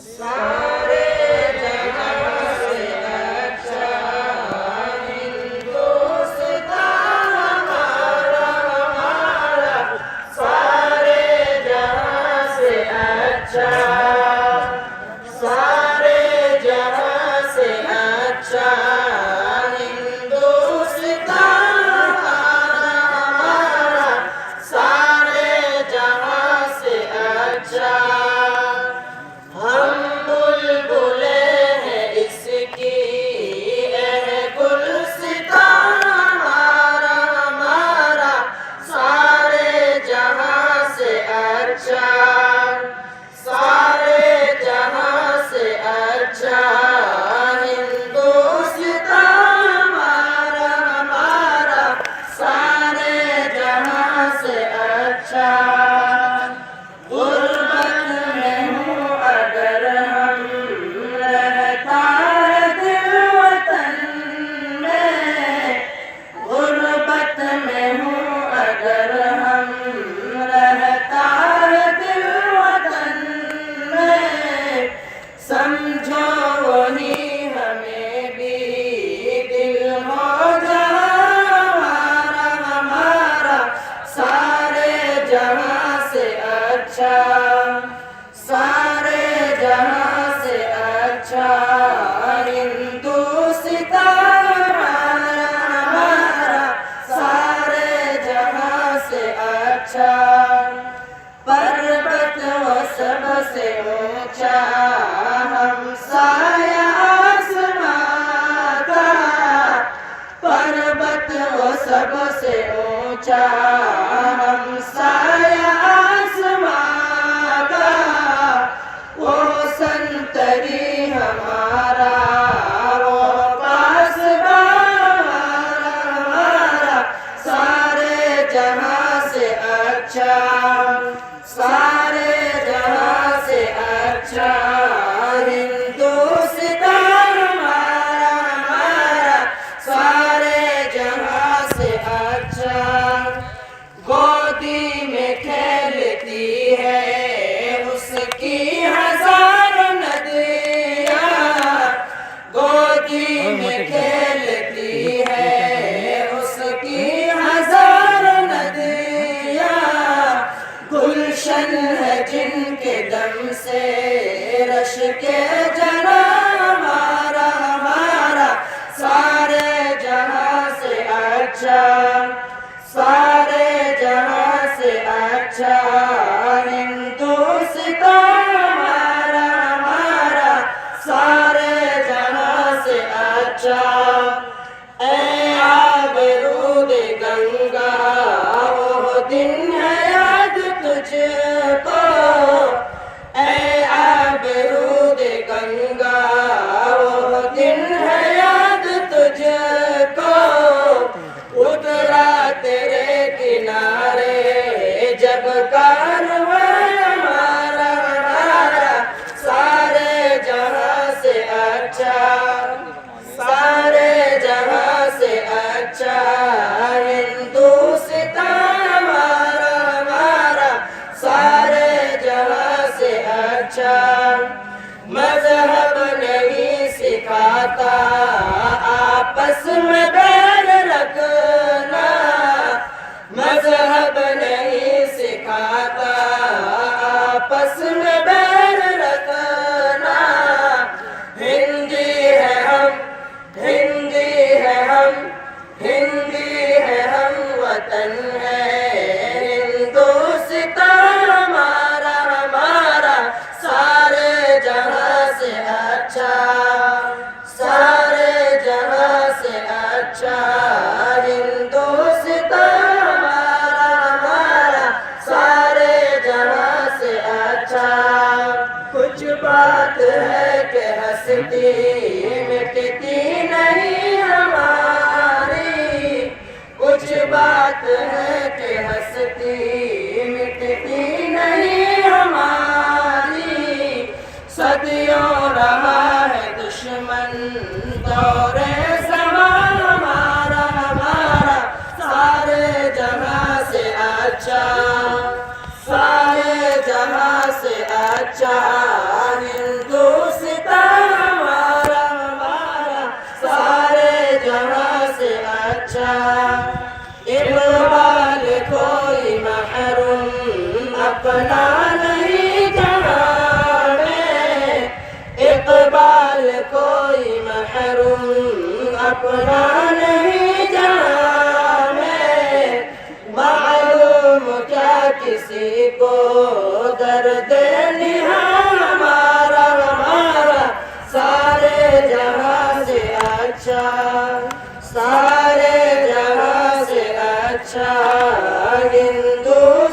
सारे जहां से अच्छा हिंदुस्तान हमारा हमारा, सारे जहां से अच्छा, सारे जहां से अच्छा हिंदुस्तान हमारा हमारा, सारे जहां से अच्छा। हम बुलबुले हैं इसकी गुलसितान हमारा हमारा, सारे जहां से अच्छा, सारे जहां से अच्छा हिंदुस्तान हमारा हमारा, सारे जहां से अच्छा। गुर्बत में हूँ अगर हम, रहता है दिल वतन में, गुर्बत में हूँ अगर हम, रहता है दिल वतन में, समझो वही हमें भी दिल हो जहाँ हमारा हमारा, सारे जहां से अच्छा, सारे जहां से अच्छा हिंदुस्तान हमारा हमारा, सारे जहां से अच्छा। पर्वत वो सबसे ऊंचा हमसाया आसमां का, पर्वत वो सबसे ऊंचा हमसाया आसमां का, वो संतरी हमारा वो पासबान हमारा हमारा, सारे जहां से अच्छा, सारे जहां से अच्छा हिंदुस्तान हमारा हमारा, सारे जहां से अच्छा। गोदी में खेलती है उसकी हजारों नदियाँ, गोदी में खेलती है उसकी हजारों नदियाँ, गुलशन है जिनके दम से रश के जना हमारा हमारा, सारे जहां से अच्छा, सारे जहां से अच्छा हिंदुस्तान हमारा हमारा, सारे जहां से अच्छा। ऐ आबरूद गंगा वो दिन है याद तुझको, ऐ आबरूद गंगा वो दिन है याद तुझको, उतरा तेरे किनारे जब कारवां हमारा हमारा, सारे जहां से अच्छा, सारे जहां से अच्छा हिंदुस्तान हमारा हमारा, सारे जहां से अच्छा। मजहब नहीं सिखाता आपस में बैर रखना, मजहब नहीं सिखाता आपस में बैर रखना, हिंदी है हम, हिंदी है हम, हिंदी है हम, वतन है हिंदुस्तान हमारा हमारा, सारे जहां से अच्छा, सारे जहां से अच्छा हिंदुस्तान हमारा हमारा, सारे जहां से अच्छा। कुछ बात है कि हंसती मिटती नहीं हमारी, कुछ बात है कि हंसती मिटती नहीं हमारी, सदियों रहा है दुश्मन दौरे ज़मां हमारा हमारा, सारे जहां से अच्छा, सारे जहां से अच्छा हिंदू अच्छा। इकबाल कोई महरूम अपना नहीं जहाँ में, इकबाल कोई महरूम अपना नहीं जहाँ में। मालूम क्या किसी को दर्द निहा हमारा, हमारा सारे जहाँ से अच्छा, सारे जहाँ से अच्छा हिंदू